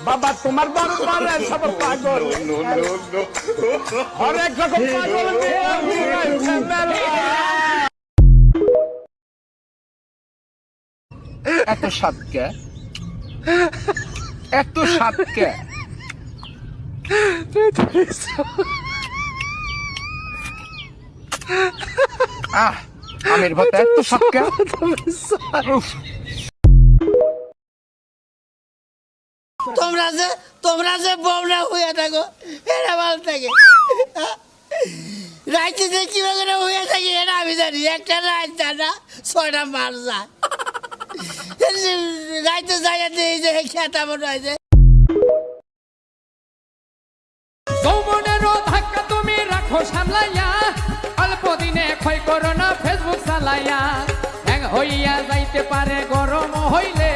বাবা তোমার বড় পারে সব পাগল হরেক রকম পাগল এত সাতকে এত সাতকে আমের ভাত এত সাতকে তোমরা যে বউরা হইয়া থাকো এটা ভালো থাকে রাইতে যে কিভাবে হইয়া থাকি এটা আমি জানি একটা রাত জানা 6টা মার যায় রাইতে যাইয়া দিয়ে যে খেতা মনে হয় যে যৌবনেরও ধাক্কা তুমি রাখো সামলাইয়া অল্প দিনে ক্ষয় করো না ফেসবুক চালাইয়া হইয়া যাইতে পারে গরম হইলে